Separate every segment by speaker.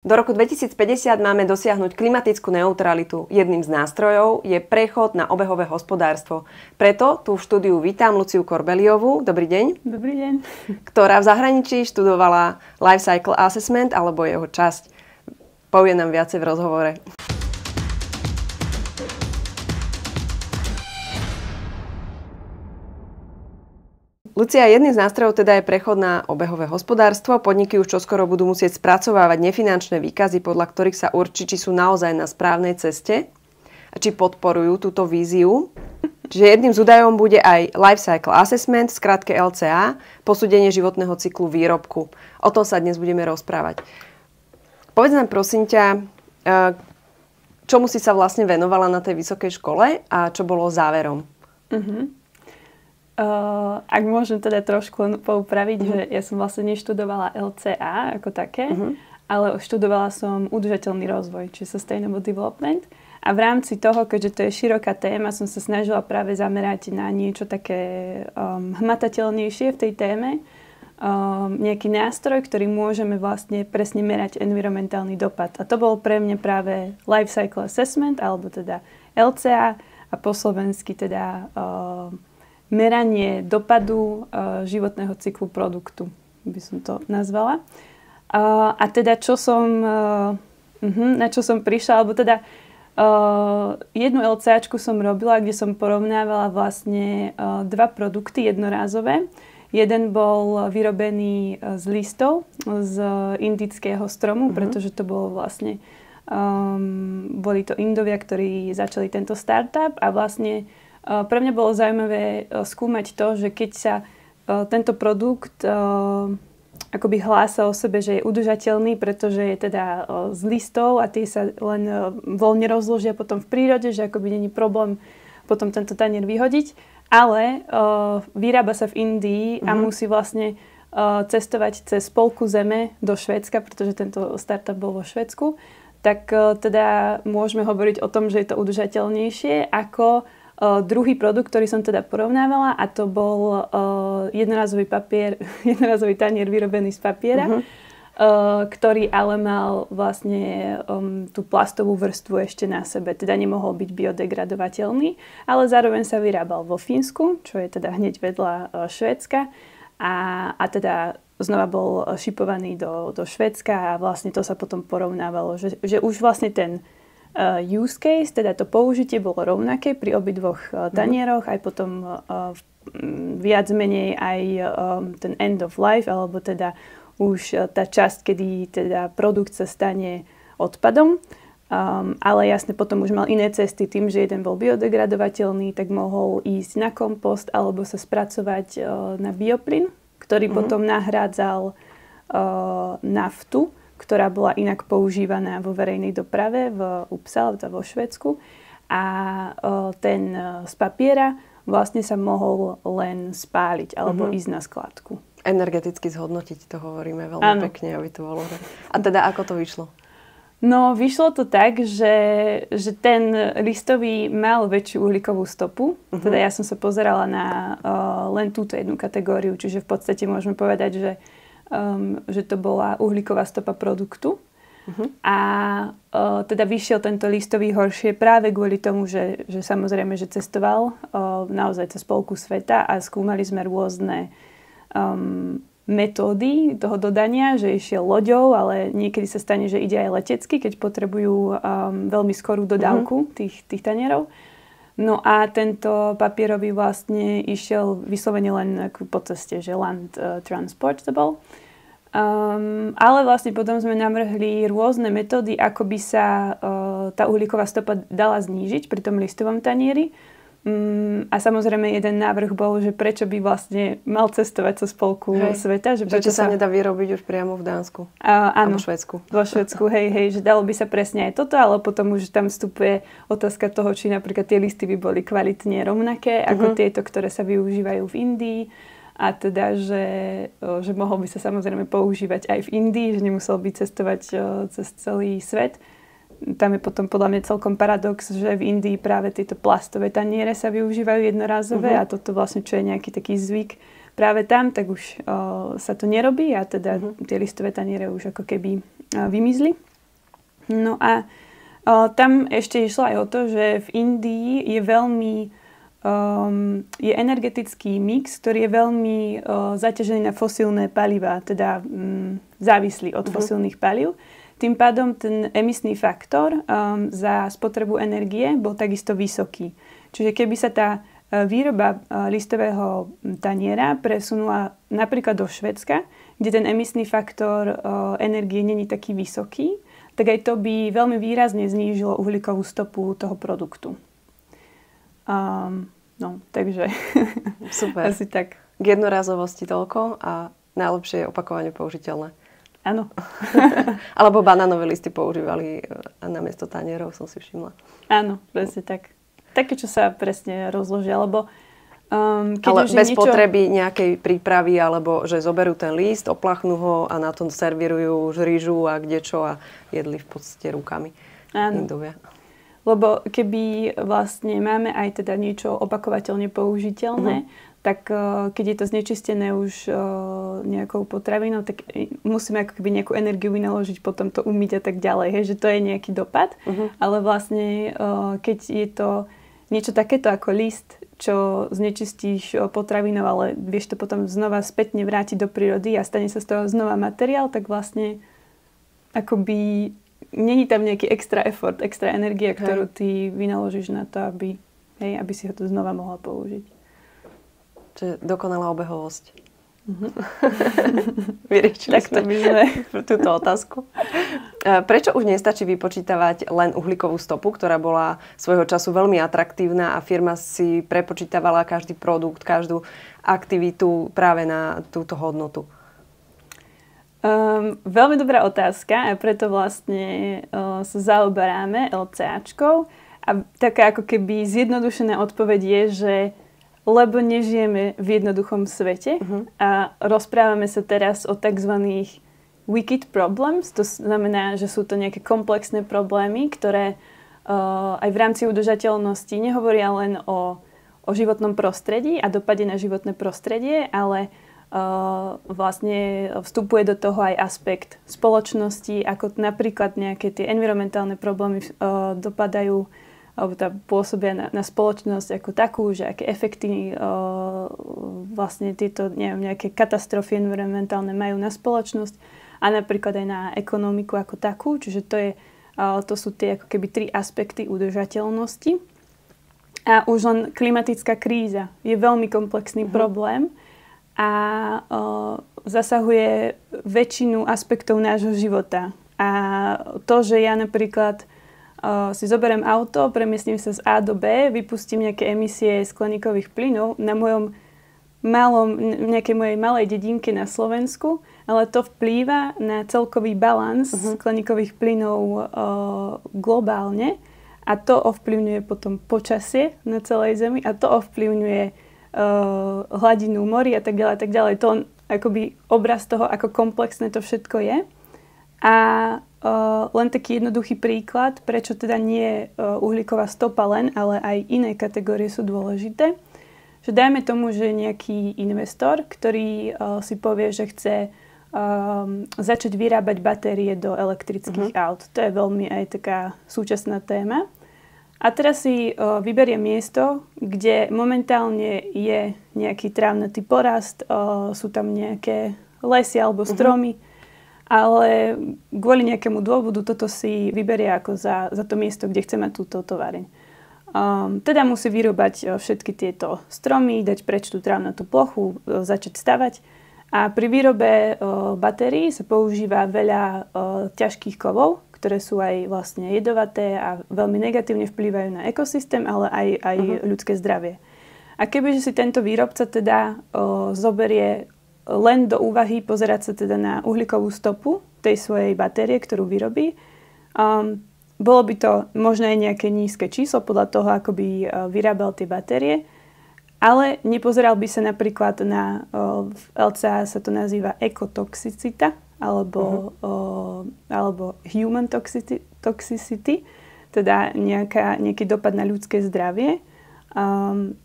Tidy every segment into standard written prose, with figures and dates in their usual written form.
Speaker 1: Do roku 2050 máme dosiahnuť klimatickú neutralitu. Jedným z nástrojov je prechod na obehové hospodárstvo. Preto tu v štúdiu vítam Luciu Korbeliovú. Dobrý deň.
Speaker 2: Dobrý deň.
Speaker 1: Ktorá v zahraničí študovala Life Cycle Assessment alebo jeho časť. Povie nám viacej v rozhovore. Lucia, jedným z nástrojov teda je prechod na obehové hospodárstvo. Podniky už čoskoro budú musieť spracovávať nefinančné výkazy, podľa ktorých sa určí, či sú naozaj na správnej ceste a či podporujú túto víziu. Čiže jedným z údajov bude aj Life Cycle Assessment, v skratke LCA, posúdenie životného cyklu výrobku. O tom sa dnes budeme rozprávať. Povedz nám prosím ťa, čomu si sa vlastne venovala na tej vysokej škole a čo bolo záverom?
Speaker 2: Ak môžem teda trošku poupraviť, že ja som vlastne neštudovala LCA ako také, ale študovala som udržateľný rozvoj, čiže Sustainable Development. A v rámci toho, keďže to je široká téma, som sa snažila práve zamerať na niečo také hmatateľnejšie v tej téme. Nejaký nástroj, ktorý môžeme vlastne presne merať environmentálny dopad. A to bol pre mňa práve Life Cycle Assessment, alebo teda LCA a po slovensky teda meranie dopadu životného cyklu produktu, by som to nazvala. A teda na čo som prišla, alebo teda jednu LCAčku som robila, kde som porovnávala vlastne dva produkty jednorázové. Jeden bol vyrobený z listov z indického stromu, pretože to bolo vlastne boli to Indovia, ktorí začali tento startup a vlastne pre mňa bolo zaujímavé skúmať to, že keď sa tento produkt akoby hlása o sebe, že je udržateľný, pretože je teda z listov a tie sa len voľne rozložia potom v prírode, že akoby není problém potom tento tanier vyhodiť, ale vyrába sa v Indii a musí vlastne cestovať cez polku zeme do Švédska, pretože tento startup bol vo Švédsku, tak teda môžeme hovoriť o tom, že je to udržateľnejšie ako druhý produkt, ktorý som teda porovnávala, a to bol jednorazový tanier vyrobený z papiera, ktorý ale mal vlastne tú plastovú vrstvu ešte na sebe. Teda nemohol byť biodegradovateľný, ale zároveň sa vyrábal vo Fínsku, čo je teda hneď vedľa Švédska. A teda znova bol šipovaný do Švédska a vlastne to sa potom porovnávalo, že už vlastne ten use case, teda to použitie bolo rovnaké pri obidvoch tanieroch, aj potom viac menej aj ten end of life, alebo teda už tá časť, kedy teda produkt sa stane odpadom. Ale jasne potom už mal iné cesty tým, že jeden bol biodegradovateľný, tak mohol ísť na kompost alebo sa spracovať na bioplyn, ktorý potom nahrádzal naftu, ktorá bola inak používaná vo verejnej doprave v Uppsale, vo Švédsku. A ten z papiera vlastne sa mohol len spáliť alebo ísť na skladku.
Speaker 1: Energeticky zhodnotiť, to hovoríme veľmi pekne, aby to bolo. A teda ako to vyšlo?
Speaker 2: No, vyšlo to tak, že ten listový mal väčšiu uhlíkovú stopu. Teda ja som sa pozerala na len túto jednu kategóriu, čiže v podstate môžeme povedať, že to bola uhlíková stopa produktu. A teda vyšiel tento listový horšie práve kvôli tomu, že samozrejme, že cestoval naozaj cez polku sveta a skúmali sme rôzne metódy toho dodania, že išiel loďou, ale niekedy sa stane, že ide aj letecky, keď potrebujú veľmi skorú dodávku tých tanierov. No a tento papierový vlastne išiel vyslovene len po ceste, že land transportable. Ale vlastne potom sme navrhli rôzne metódy, ako by sa tá uhlíková stopa dala znížiť pri tom listovom tanieri. A samozrejme jeden návrh bol, že prečo by vlastne mal cestovať cez polku sveta. Že
Speaker 1: prečo sa nedá vyrobiť už priamo v Dánsku?
Speaker 2: Áno,
Speaker 1: vo Švédsku.
Speaker 2: Vo Švédsku, že dalo by sa presne aj toto, ale potom už tam vstupuje otázka toho, či napríklad tie listy by boli kvalitne rovnaké ako tieto, ktoré sa využívajú v Indii. A teda, že mohol by sa samozrejme používať aj v Indii, že nemusel by cestovať cez celý svet. Tam je potom podľa mňa celkom paradox, že v Indii práve tieto plastové taniere sa využívajú jednorázové a toto vlastne, čo je nejaký taký zvyk práve tam, tak už sa to nerobí a teda tie listové taniere už ako keby vymizli. No a tam ešte išlo aj o to, že v Indii je veľmi je energetický mix, ktorý je veľmi zaťažený na fosílne palivá, teda závislý od fosílnych palív. Tým pádom ten emisný faktor za spotrebu energie bol takisto vysoký. Čiže keby sa tá výroba listového taniera presunula napríklad do Švédska, kde ten emisný faktor energie není taký vysoký, tak aj to by veľmi výrazne znížilo uhlíkovú stopu toho produktu. Takže
Speaker 1: super.
Speaker 2: Asi tak.
Speaker 1: K jednorazovosti toľko a najlepšie je opakovane použiteľné.
Speaker 2: Áno.
Speaker 1: Alebo banánové listy používali namiesto tanierov, som si všimla.
Speaker 2: Áno, presne tak. Také, čo sa presne rozložia, lebo keď
Speaker 1: ale
Speaker 2: už
Speaker 1: bez potreby nejakej prípravy, alebo že zoberú ten list, oplachnú ho a na tom servírujú rýžu a kdečo a jedli v podstate rukami.
Speaker 2: Áno.
Speaker 1: Indovia.
Speaker 2: Lebo keby vlastne máme aj teda niečo opakovateľne použiteľné, tak keď je to znečistené už nejakou potravinou, tak musíme ako keby nejakú energiu vynaložiť, potom to umyť a tak ďalej. Hej, že to je nejaký dopad. Ale vlastne keď je to niečo takéto ako list, čo znečistíš potravinou, ale vieš to potom znova spätne vrátiť do prírody a stane sa z toho znova materiál, tak vlastne akoby není tam nejaký extra effort, extra energia, ktorú ty vynaložíš na to, aby si ho to znova mohla použiť.
Speaker 1: Čiže dokonalá obehovosť. Vyriešili
Speaker 2: Takto by sme
Speaker 1: túto otázku. Prečo už nestačí vypočítavať len uhlíkovú stopu, ktorá bola svojho času veľmi atraktívna a firma si prepočítavala každý produkt, každú aktivitu práve na túto hodnotu?
Speaker 2: Veľmi dobrá otázka a preto vlastne sa zaoberáme LCAčkou a taká ako keby zjednodušená odpoveď je, že lebo nežijeme v jednoduchom svete a rozprávame sa teraz o tzv. Wicked problems, to znamená, že sú to nejaké komplexné problémy, ktoré aj v rámci udržateľnosti nehovoria len o životnom prostredí a dopade na životné prostredie, ale vlastne vstupuje do toho aj aspekt spoločnosti, ako napríklad nejaké tie environmentálne problémy dopadajú alebo pôsobia na spoločnosť ako takú, že aké efekty vlastne tieto nejaké katastrofy environmentálne majú na spoločnosť a napríklad aj na ekonomiku ako takú. Čiže to sú tie ako keby 3 aspekty udržateľnosti. A už len klimatická kríza je veľmi komplexný problém a zasahuje väčšinu aspektov nášho života. A to, že ja napríklad si zoberiem auto, premiestním sa z A do B, vypustím nejaké emisie skleníkových plynov na nejakej mojej malej dedinke na Slovensku, ale to vplýva na celkový balans skleníkových plynov globálne a to ovplyvňuje potom počasie na celej Zemi a to ovplyvňuje hladinu morí a tak ďalej. To akoby obraz toho, ako komplexné to všetko je. A len taký jednoduchý príklad, prečo teda nie uhlíková stopa len, ale aj iné kategórie sú dôležité. Že dajme tomu, že nejaký investor, ktorý si povie, že chce začať vyrábať batérie do elektrických aut. To je veľmi aj taká súčasná téma. A teraz si vyberie miesto, kde momentálne je nejaký trávnatý porast, sú tam nejaké lesy alebo stromy, ale kvôli nejakému dôvodu toto si vyberie ako za to miesto, kde chce mať túto továreň. Teda musí vyrúbať všetky tieto stromy, dať preč tú trávnatú plochu, začať stavať. A pri výrobe batérií sa používa veľa ťažkých kovov, ktoré sú aj vlastne jedovaté a veľmi negatívne vplývajú na ekosystém, ale aj ľudské zdravie. A kebyže si tento výrobca teda zoberie len do úvahy pozerať sa teda na uhlíkovú stopu tej svojej batérie, ktorú vyrobí, bolo by to možno aj nejaké nízke číslo podľa toho, ako by vyrábal tie batérie, ale nepozeral by sa napríklad na, v LCA sa to nazýva ekotoxicita, alebo human toxicity, teda nejaký dopad na ľudské zdravie,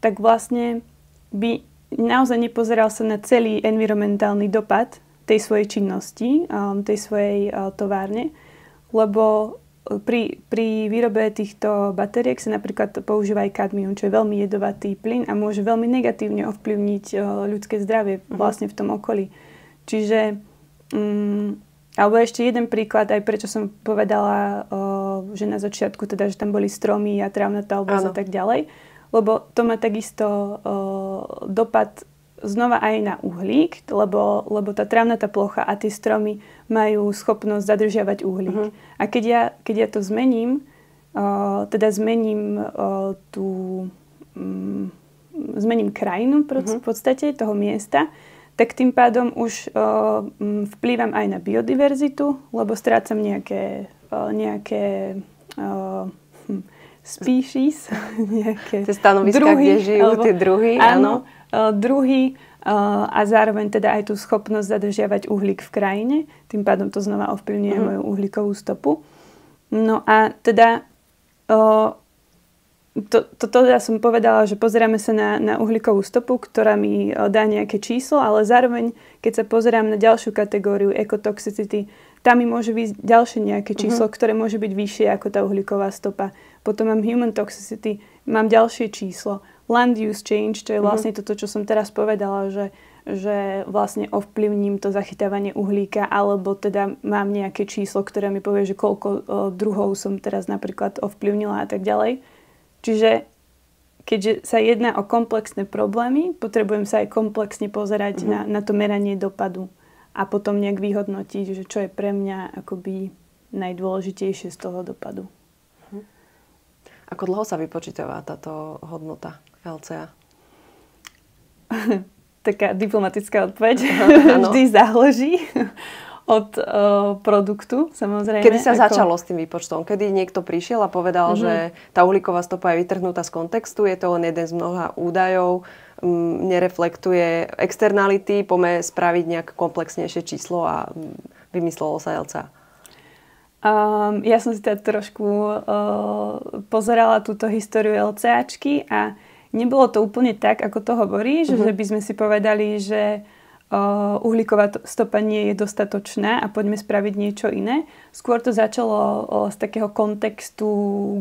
Speaker 2: tak vlastne by naozaj nepozeral sa na celý environmentálny dopad tej svojej činnosti, tej svojej továrne, lebo pri výrobe týchto batériek sa napríklad používa aj kadmium, čo je veľmi jedovatý plyn a môže veľmi negatívne ovplyvniť ľudské zdravie vlastne v tom okolí. Čiže, alebo ešte jeden príklad, aj prečo som povedala, že na začiatku teda, že tam boli stromy a trávnatá oblasť a tak ďalej, lebo to má takisto dopad znova aj na uhlík, lebo tá trávnatá plocha a tie stromy majú schopnosť zadržiavať uhlík. A keď ja to zmením, zmením krajinu v podstate toho miesta, tak tým pádom už vplývam aj na biodiverzitu, lebo strácam nejaké species, nejaké
Speaker 1: stanoviska, druhy, kde žijú tie druhy.
Speaker 2: Áno, druhy a zároveň teda aj tú schopnosť zadržiavať uhlík v krajine. Tým pádom to znova ovplyvňuje moju uhlíkovú stopu. No a teda toto ja som povedala, že pozeráme sa na uhlíkovú stopu, ktorá mi dá nejaké číslo, ale zároveň, keď sa pozerám na ďalšiu kategóriu ecotoxicity, tam mi môže byť ďalšie nejaké číslo, ktoré môže byť vyššie ako tá uhlíková stopa. Potom mám human toxicity, mám ďalšie číslo. Land use change, to je vlastne toto, čo som teraz povedala, že vlastne ovplyvním to zachytávanie uhlíka, alebo teda mám nejaké číslo, ktoré mi povie, že koľko druhov som teraz napríklad ovplyvnila a tak ďalej. Čiže keďže sa jedná o komplexné problémy, potrebujem sa aj komplexne pozerať na to meranie dopadu a potom nejak vyhodnotiť, že čo je pre mňa akoby najdôležitejšie z toho dopadu.
Speaker 1: Ako dlho sa vypočítava táto hodnota LCA?
Speaker 2: Taká diplomatická odpoveď. Vždy záleží od produktu, samozrejme.
Speaker 1: Kedy sa začalo s tým výpočtom? Kedy niekto prišiel a povedal, že tá uhlíková stopa je vytrhnutá z kontextu, je to len jeden z mnoha údajov, nereflektuje externality, poďme spraviť nejak komplexnejšie číslo a vymyslelo sa LCA?
Speaker 2: Ja som si teda trošku pozerala túto históriu LCAčky a nebolo to úplne tak, ako to hovorí, že by sme si povedali, že uhlíková stopa nie je dostatočná a poďme spraviť niečo iné. Skôr to začalo z takého kontextu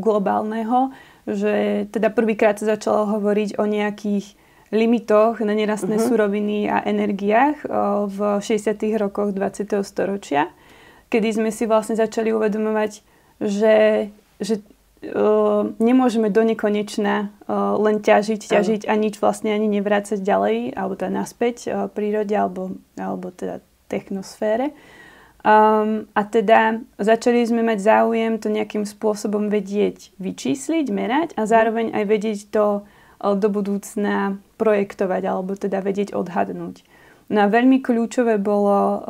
Speaker 2: globálneho, že teda prvýkrát sa začalo hovoriť o nejakých limitoch na nerastné suroviny a energiách v 60. rokoch 20. storočia, kedy sme si vlastne začali uvedomovať, že nemôžeme do nekonečna len ťažiť a nič vlastne ani nevrácať ďalej, alebo teda naspäť prírode, alebo teda technosfére. A teda začali sme mať záujem to nejakým spôsobom vedieť vyčísliť, merať a zároveň aj vedieť to do budúcna projektovať, alebo teda vedieť odhadnúť. No a veľmi kľúčové bolo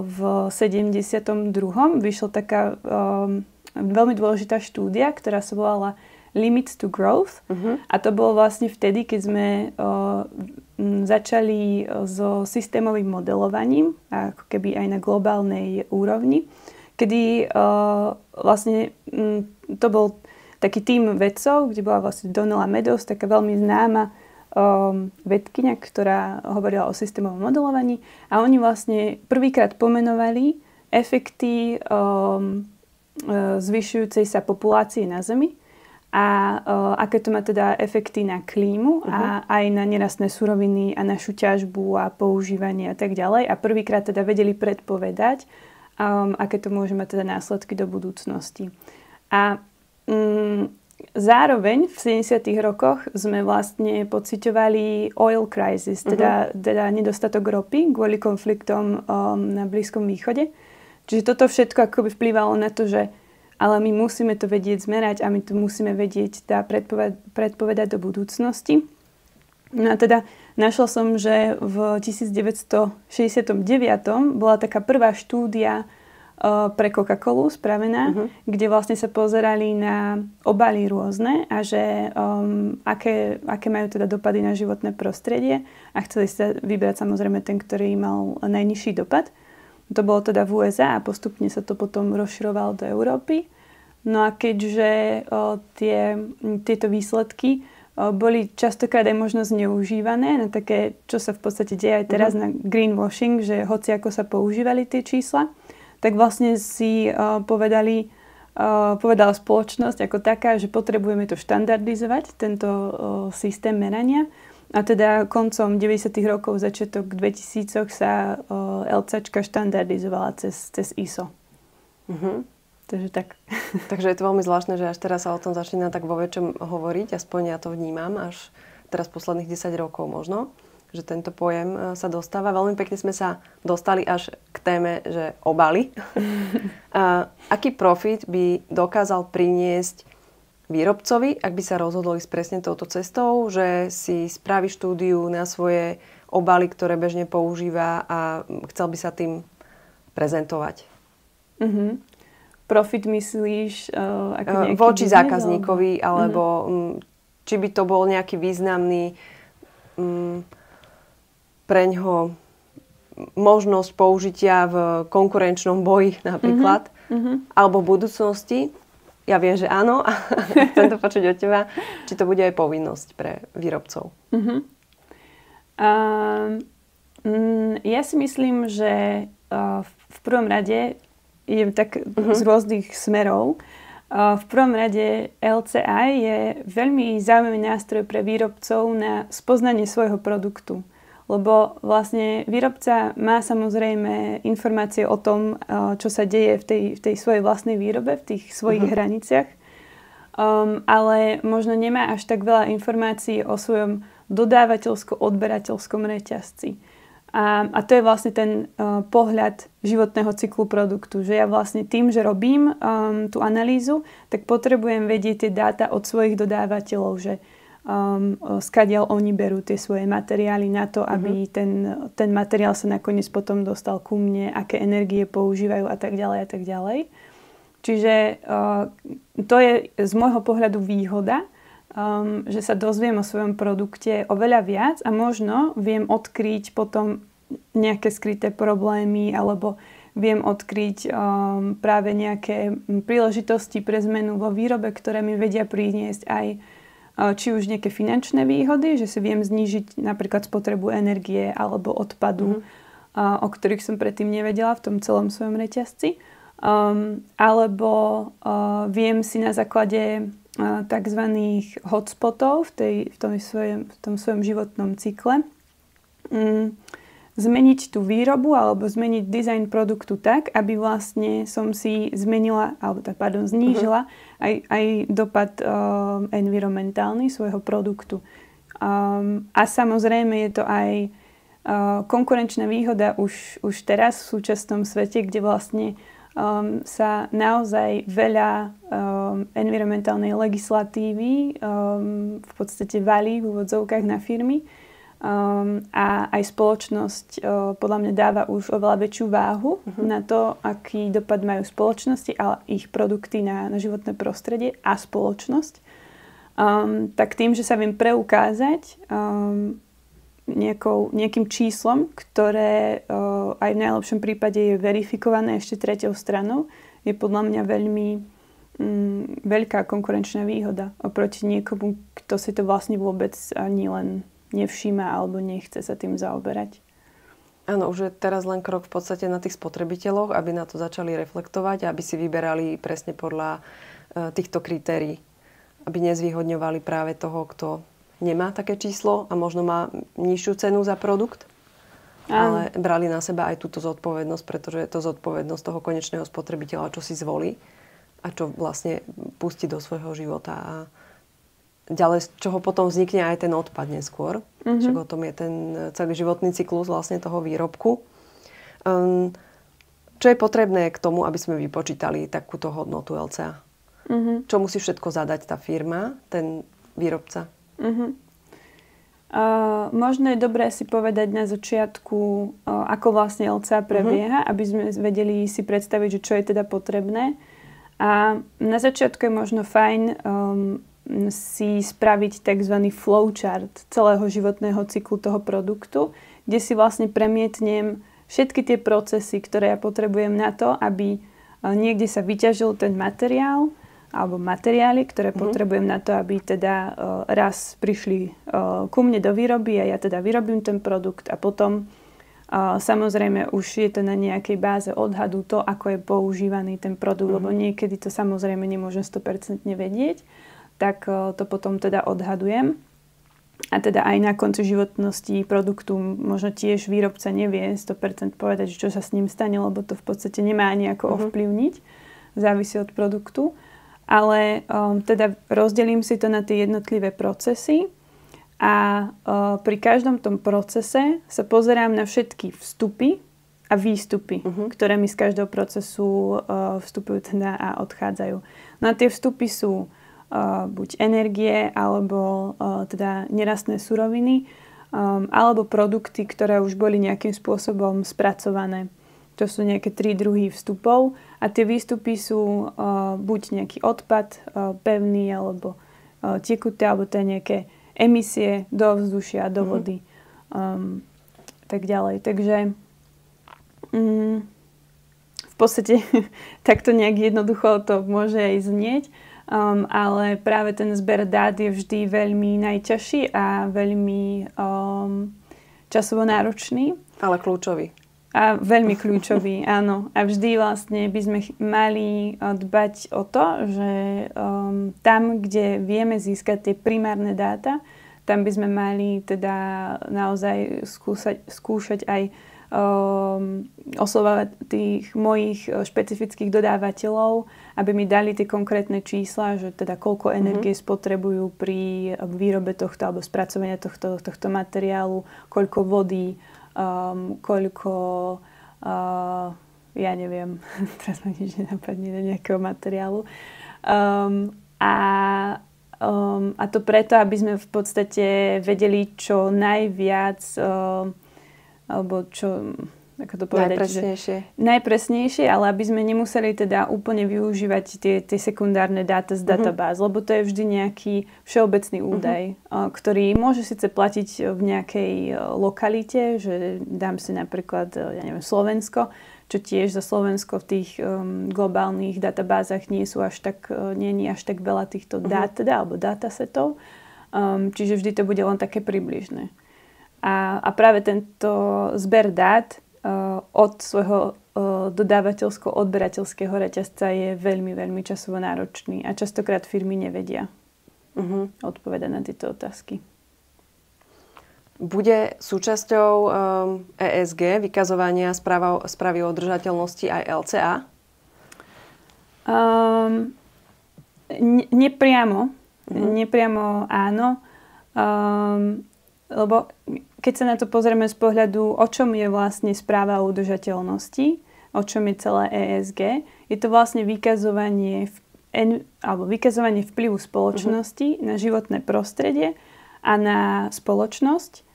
Speaker 2: v 72. vyšla taká veľmi dôležitá štúdia, ktorá sa volala Limits to Growth. A to bolo vlastne vtedy, keď sme začali so systémovým modelovaním, ako keby aj na globálnej úrovni, kedy vlastne to bol taký tím vedcov, kde bola vlastne Donella Meadows, taká veľmi známa vedkyňa, ktorá hovorila o systémovom modelovaní a oni vlastne prvýkrát pomenovali efekty zvyšujúcej sa populácie na Zemi a aké to má teda efekty na klímu a aj na nerastné suroviny a našu ťažbu a používanie a tak ďalej. A prvýkrát teda vedeli predpovedať, aké to môže mať teda následky do budúcnosti. A zároveň v 70. rokoch sme vlastne pociťovali oil crisis, teda nedostatok ropy kvôli konfliktom na Blízkom východe. Čiže toto všetko akoby vplývalo na to, že ale my musíme to vedieť zmerať a my to musíme vedieť predpovedať do budúcnosti. No a teda našla som, že v 1969 bola taká prvá štúdia pre Coca-Colu spravená, kde vlastne sa pozerali na obaly rôzne a že aké majú teda dopady na životné prostredie a chceli sa vybrať samozrejme ten, ktorý mal najnižší dopad. To bolo teda v USA a postupne sa to potom rozširovalo do Európy. No a keďže tieto výsledky boli častokrát aj možno zneužívané na také, čo sa v podstate deje aj teraz na greenwashing, že hoci ako sa používali tie čísla, tak vlastne si povedali, povedala spoločnosť ako taká, že potrebujeme to štandardizovať, tento systém merania. A teda koncom 90. rokov, začiatok 2000 sa LCčka štandardizovala cez ISO. Takže tak.
Speaker 1: Takže je to veľmi zvláštne, že až teraz sa o tom začína tak vo väčšom hovoriť, aspoň ja to vnímam, až teraz posledných 10 rokov možno, že tento pojem sa dostáva. Veľmi pekne sme sa dostali až k téme, že obaly. Aký profit by dokázal priniesť výrobcovi, ak by sa rozhodol ísť presne touto cestou, že si spraví štúdiu na svoje obaly, ktoré bežne používa a chcel by sa tým prezentovať?
Speaker 2: Profit myslíš ako nejaký
Speaker 1: voči
Speaker 2: biznes,
Speaker 1: zákazníkovi, alebo či by to bol nejaký významný preňho možnosť použitia v konkurenčnom boji napríklad, alebo v budúcnosti. Ja viem, že áno, a chcem to počuť od teba, či to bude aj povinnosť pre výrobcov.
Speaker 2: Ja si myslím, že v prvom rade idem tak z rôznych smerov. V prvom rade LCA je veľmi zaujímavý nástroj pre výrobcov na spoznanie svojho produktu. Lebo vlastne výrobca má samozrejme informácie o tom, čo sa deje v tej svojej vlastnej výrobe, v tých svojich hraniciach. Ale možno nemá až tak veľa informácií o svojom dodávateľsko-odberateľskom reťazci. A to je vlastne ten pohľad životného cyklu produktu. Že ja vlastne tým, že robím tú analýzu, tak potrebujem vedieť tie dáta od svojich dodávateľov, že skadiaľ oni berú tie svoje materiály na to, aby ten materiál sa nakoniec potom dostal ku mne, aké energie používajú a tak ďalej a tak ďalej. Čiže to je z môjho pohľadu výhoda, že sa dozviem o svojom produkte oveľa viac a možno viem odkryť potom nejaké skryté problémy alebo viem odkryť práve nejaké príležitosti pre zmenu vo výrobe, ktoré mi vedia priniesť aj či už nejaké finančné výhody, že si viem znížiť napríklad spotrebu energie alebo odpadu, o ktorých som predtým nevedela v tom celom svojom reťazci. Alebo viem si na základe tzv. Hotspotov v tom svojom životnom cykle zmeniť tú výrobu alebo zmeniť dizajn produktu tak, aby vlastne som si znížila aj dopad environmentálny svojho produktu. A samozrejme je to aj konkurenčná výhoda už teraz v súčasnom svete, kde vlastne sa naozaj veľa environmentálnej legislatívy v podstate valí v úvodzovkách na firmy. A aj spoločnosť podľa mňa dáva už oveľa väčšiu váhu na to, aký dopad majú spoločnosti a ich produkty na životné prostredie a spoločnosť. Tak tým, že sa viem preukázať nejakým číslom, ktoré aj v najlepšom prípade je verifikované ešte treťou stranou, je podľa mňa veľmi veľká konkurenčná výhoda oproti niekomu, kto si to vlastne vôbec ani len nevšíma alebo nechce sa tým zaoberať.
Speaker 1: Áno, už je teraz len krok v podstate na tých spotrebiteľoch, aby na to začali reflektovať a aby si vyberali presne podľa týchto kritérií. Aby nezvýhodňovali práve toho, kto nemá také číslo a možno má nižšiu cenu za produkt, ale brali na seba aj túto zodpovednosť, pretože je to zodpovednosť toho konečného spotrebiteľa, čo si zvolí a čo vlastne pustí do svojho života. A ďalej, z čoho potom vznikne aj ten odpad neskôr. Však o tom je ten celý životný cyklus vlastne toho výrobku. Čo je potrebné k tomu, aby sme vypočítali takúto hodnotu LCA? Čo musí všetko zadať tá firma, ten výrobca?
Speaker 2: Možno je dobré si povedať na začiatku, ako vlastne LCA prebieha, aby sme vedeli si predstaviť, že čo je teda potrebné. A na začiatku je možno fajn si spraviť tzv. Flowchart celého životného cyklu toho produktu, kde si vlastne premietnem všetky tie procesy, ktoré ja potrebujem na to, aby niekde sa vyťažil ten materiál alebo materiály, ktoré potrebujem na to, aby teda raz prišli ku mne do výroby a ja teda vyrobím ten produkt a potom Samozrejme už je to na nejakej báze odhadu to, ako je používaný ten produkt, lebo niekedy to samozrejme nemôžem 100% vedieť, tak to potom teda odhadujem. A teda aj na konci životnosti produktu možno tiež výrobca nevie 100% povedať, čo sa s ním stane, lebo to v podstate nemá nejako ovplyvniť. Závisí od produktu. Ale teda rozdelím si to na tie jednotlivé procesy a pri každom tom procese sa pozerám na všetky vstupy a výstupy, ktoré mi z každého procesu vstupujú teda a odchádzajú. No a tie vstupy sú buď energie, alebo teda nerastné suroviny, alebo produkty, ktoré už boli nejakým spôsobom spracované. To sú nejaké 3 druhy vstupov a tie výstupy sú buď nejaký odpad pevný, alebo tekuté, alebo to je nejaké emisie do vzdušia, do vody, tak ďalej. Takže v podstate takto nejak jednoducho to môže aj znieť, ale práve ten zber dát je vždy veľmi najťažší a veľmi časovo náročný.
Speaker 1: Ale kľúčový.
Speaker 2: A veľmi kľúčový, áno. A vždy vlastne by sme mali dbať o to, že tam, kde vieme získať tie primárne dáta, tam by sme mali teda naozaj skúšať aj oslovať tých mojich špecifických dodávateľov, aby mi dali tie konkrétne čísla, že teda koľko energie spotrebujú pri výrobe tohto alebo spracovania tohto materiálu, koľko vody, koľko ja neviem, teraz ma nič nenapadne na nejakého materiálu. A to preto, aby sme v podstate vedeli čo najviac alebo čo, ako to povedať, najpresnejšie, ale aby sme nemuseli teda úplne využívať tie sekundárne dáta z databáz, lebo to je vždy nejaký všeobecný údaj, ktorý môže síce platiť v nejakej lokalite, že dám si napríklad, ja neviem, Slovensko, čo tiež za Slovensko v tých globálnych databázach nie je až tak veľa týchto dát, teda, alebo datasetov, čiže vždy to bude len také približné. A práve tento zber dát od svojho dodávateľsko-odberateľského reťazca je veľmi, veľmi časovo náročný a častokrát firmy nevedia odpovedať na tieto otázky. Bude súčasťou ESG vykazovania správy o udržateľnosti aj LCA? Nepriamo. Nepriamo áno. Lebo keď sa na to pozrieme z pohľadu, o čom je vlastne správa o udržateľnosti, o čom je celé ESG, je to vlastne vykazovanie vplyvu spoločnosti na životné prostredie a na spoločnosť.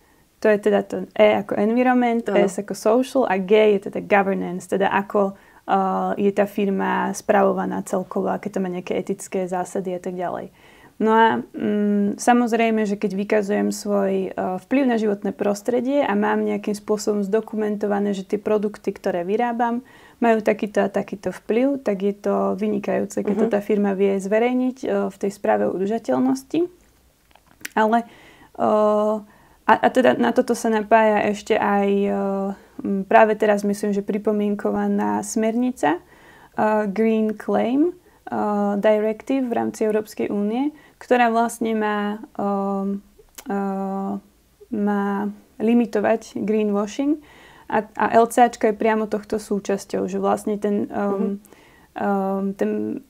Speaker 2: To je teda to E ako environment, S ako social a G je teda governance, teda ako je tá firma spravovaná celkovo, aké to má nejaké etické zásady a tak ďalej. No a samozrejme, že keď vykazujem svoj vplyv na životné prostredie a mám nejakým spôsobom zdokumentované, že tie produkty, ktoré vyrábam, majú takýto a takýto vplyv, tak je to vynikajúce, keď to tá firma vie zverejniť v tej správe o udržateľnosti. Ale a teda na toto sa napája ešte aj práve teraz myslím, že pripomienkovaná smernica Green Claim Directive v rámci Európskej únie, ktorá vlastne má limitovať greenwashing a LCAčka je priamo tohto súčasťou, že vlastne ten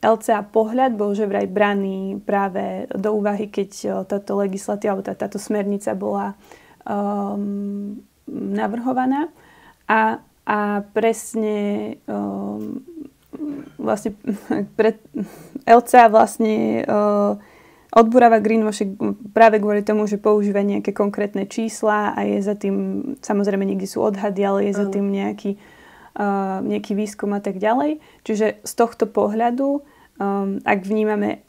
Speaker 2: LCA pohľad bol že vraj braný práve do úvahy, keď táto legislatíva alebo táto smernica bola navrhovaná a presne vlastne LCA vlastne odburáva greenwashing práve kvôli tomu, že používa nejaké konkrétne čísla a je za tým, samozrejme niekde sú odhady, ale je za tým nejaký výskum a tak ďalej. Čiže z tohto pohľadu, ak vnímame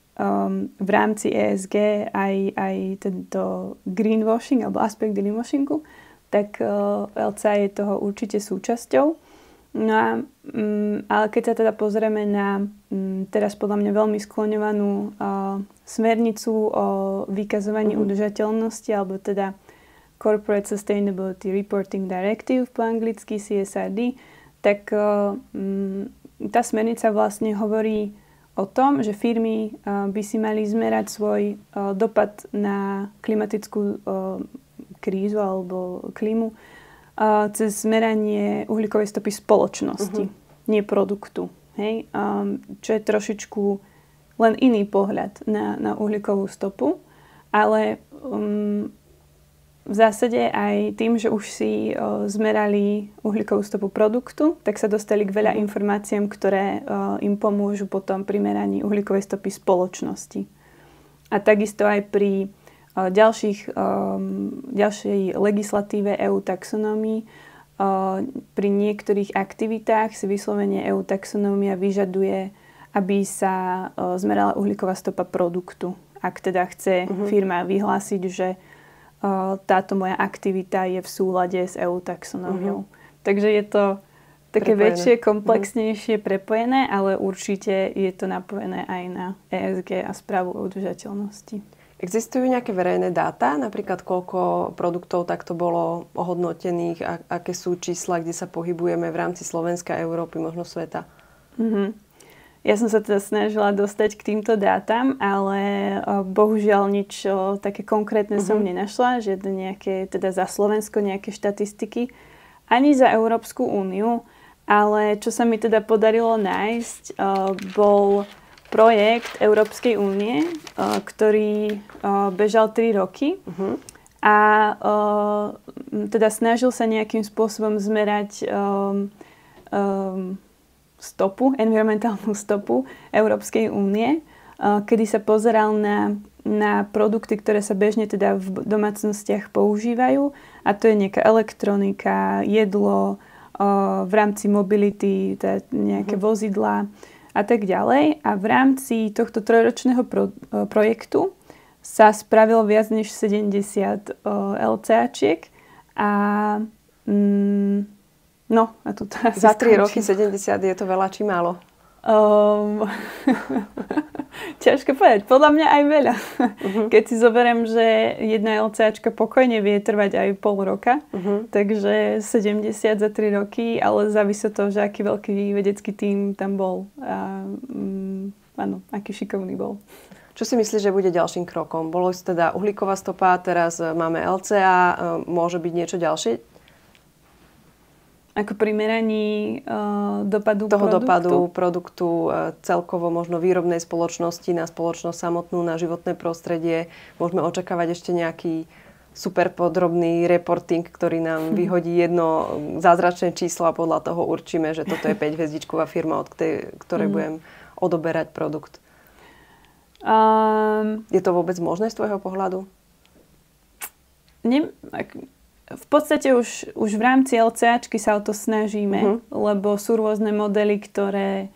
Speaker 2: v rámci ESG aj tento greenwashing alebo aspekt greenwashingu, tak LCA je toho určite súčasťou. No ale keď sa teda pozrieme na teraz podľa mňa veľmi skloňovanú smernicu o vykazovaní udržateľnosti alebo teda Corporate Sustainability Reporting Directive, po anglicky CSRD, tak tá smernica vlastne hovorí o tom, že firmy by si mali zmerať svoj dopad na klimatickú krízu alebo klímu cez zmeranie uhlíkovej stopy spoločnosti, nie produktu. Hej? Čo je trošičku len iný pohľad na uhlíkovú stopu, ale v zásade aj tým, že už si zmerali uhlíkovú stopu produktu, tak sa dostali k veľa informáciám, ktoré im pomôžu potom pri meraní uhlíkovej stopy spoločnosti. A takisto aj pri ďalšej legislatíve EU taxonómii pri niektorých aktivitách si vyslovene EU taxonómia vyžaduje, aby sa zmerala uhlíková stopa produktu. Ak teda chce firma vyhlásiť, že táto moja aktivita je v súlade s EU taxonómiou. Takže je to také väčšie, komplexnejšie, prepojené, ale určite je to napojené aj na ESG a správu o udržateľnosti.
Speaker 1: Existujú nejaké verejné dáta? Napríklad koľko produktov takto bolo ohodnotených? Aké sú čísla, kde sa pohybujeme v rámci Slovenska, Európy, možno sveta?
Speaker 2: Ja som sa teda snažila dostať k týmto dátam, ale bohužiaľ nič také konkrétne som nenašla, žiadne nejaké, teda za Slovensko nejaké štatistiky, ani za Európsku úniu, ale čo sa mi teda podarilo nájsť, bol projekt Európskej únie, ktorý bežal 3 roky a teda snažil sa nejakým spôsobom zmerať environmentálnu stopu Európskej únie, kedy sa pozeral na produkty, ktoré sa bežne teda v domácnostiach používajú, a to je nejaká elektronika, jedlo, v rámci mobility, teda nejaké vozidlá a tak ďalej. A v rámci tohto 3-ročného projektu sa spravilo viac než 70 LCAčiek a a tu
Speaker 1: za 3 roky 70 je to veľa či málo?
Speaker 2: Ťažko povedať. Podľa mňa aj veľa. Keď si zoberiem, že jedna LCAčka pokojne vie trvať aj pol roka, takže 70 za 3 roky, ale závisí to, že aký veľký vedecký tím tam bol a aký šikovný bol.
Speaker 1: Čo si myslíš, že bude ďalším krokom? Bolo teda uhlíková stopa, teraz máme LCA, môže byť niečo ďalšie?
Speaker 2: Ako pri meraní dopadu
Speaker 1: toho
Speaker 2: produktu?
Speaker 1: Dopadu produktu celkovo možno výrobnej spoločnosti na spoločnosť samotnú, na životné prostredie. Môžeme očakávať ešte nejaký super podrobný reporting, ktorý nám vyhodí jedno zázračné číslo a podľa toho určíme, že toto je 5-hviezdičková firma, od ktorej budem odoberať produkt. Je to vôbec možné z tvojho pohľadu?
Speaker 2: V podstate už v rámci LCAčky sa o to snažíme, lebo sú rôzne modely, ktoré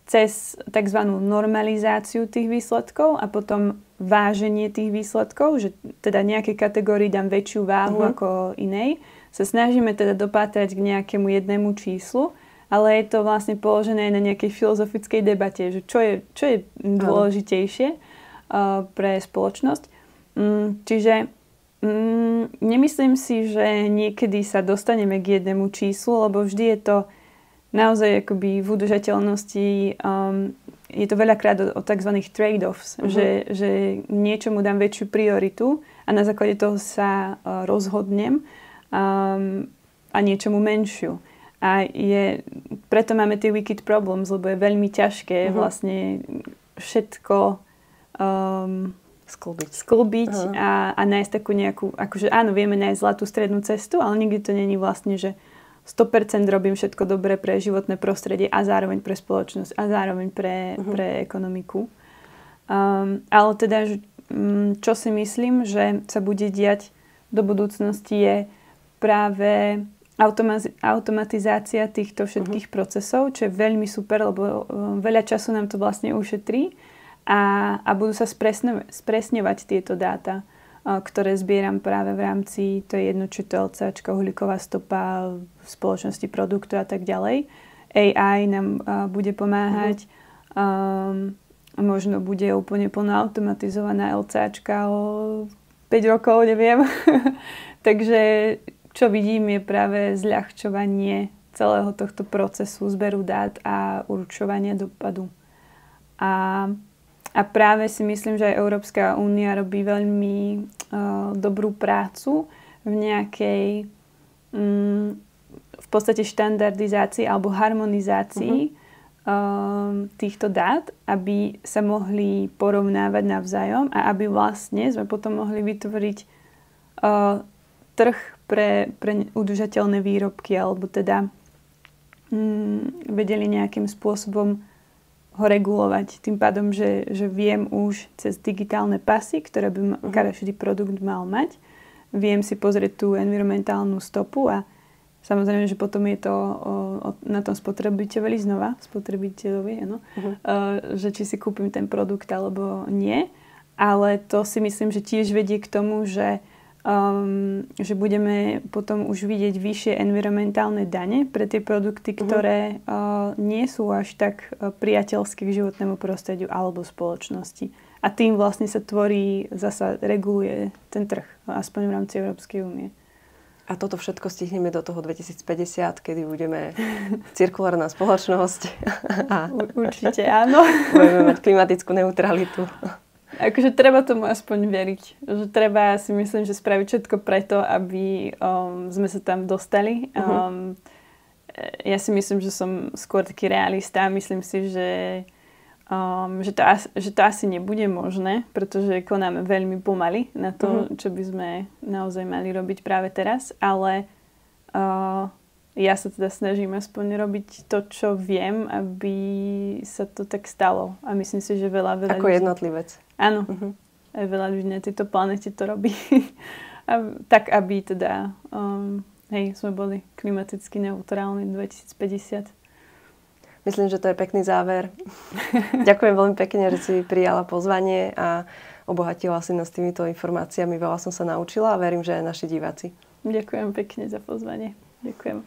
Speaker 2: cez tzv. Normalizáciu tých výsledkov a potom váženie tých výsledkov, že teda nejakej kategórii dám väčšiu váhu ako inej, sa snažíme teda dopátrať k nejakému jednému číslu, ale je to vlastne položené na nejakej filozofickej debate, že čo je dôležitejšie pre spoločnosť. Čiže nemyslím si, že niekedy sa dostaneme k jednému číslu, lebo vždy je to naozaj akoby v udržateľnosti, je to veľakrát o tzv. Trade-offs, že niečomu dám väčšiu prioritu a na základe toho sa rozhodnem a niečomu menšiu. A preto máme tie wicked problems, lebo je veľmi ťažké vlastne všetko sklbiť a nájsť takú nejakú, akože áno, vieme nájsť zlatú strednú cestu, ale nikdy to není vlastne, že 100% robím všetko dobre pre životné prostredie a zároveň pre spoločnosť a zároveň pre ekonomiku. Ale teda, čo si myslím, že sa bude diať do budúcnosti, je práve automatizácia týchto všetkých procesov, čo je veľmi super, lebo veľa času nám to vlastne ušetrí a budú sa spresňovať tieto dáta, ktoré zbieram práve v rámci, to je jedno, či to LCAčka, uhlíková stopa v spoločnosti produktu a tak ďalej. AI nám bude pomáhať. Možno bude úplne plno automatizovaná LCAčka o rokov, neviem. Takže čo vidím je práve zľahčovanie celého tohto procesu zberu dát a určovania dopadu. A práve si myslím, že aj Európska únia robí veľmi dobrú prácu v nejakej v podstate štandardizácii alebo harmonizácii týchto dát, aby sa mohli porovnávať navzájom a aby vlastne sme potom mohli vytvoriť trh pre udržateľné výrobky alebo teda vedeli nejakým spôsobom ho regulovať. Tým pádom, že viem už cez digitálne pasy, ktoré by každý produkt mal mať, viem si pozrieť tú environmentálnu stopu a samozrejme, že potom je to na tom spotrebiteľovi, že či si kúpim ten produkt alebo nie. Ale to si myslím, že tiež vedie k tomu, že budeme potom už vidieť vyššie environmentálne dane pre tie produkty, ktoré nie sú až tak priateľské k životnému prostrediu alebo spoločnosti. A tým vlastne sa reguluje ten trh, aspoň v rámci Európskej únie.
Speaker 1: A toto všetko stihneme do toho 2050, kedy budeme cirkulárna spoločnosť.
Speaker 2: Určite áno.
Speaker 1: Budeme mať klimatickú neutralitu.
Speaker 2: Akože treba tomu aspoň veriť. Že treba, si myslím, že spraviť všetko preto, aby sme sa tam dostali. Ja si myslím, že som skôr taký realista. Myslím si, že to asi nebude možné, pretože konáme veľmi pomaly na to, čo by sme naozaj mali robiť práve teraz, ale ja sa teda snažím aspoň robiť to, čo viem, aby sa to tak stalo. A myslím si, že veľa
Speaker 1: ako ľudí... jednotlivec.
Speaker 2: Áno. Aj veľa ľudí na tejto planete to robí. Tak, aby teda sme boli klimaticky neutrálni 2050.
Speaker 1: Myslím, že to je pekný záver. Ďakujem veľmi pekne, že si prijala pozvanie a obohatila si nás týmito informáciami. Veľa som sa naučila a verím, že aj naši diváci.
Speaker 2: Ďakujem pekne za pozvanie. Ďakujem.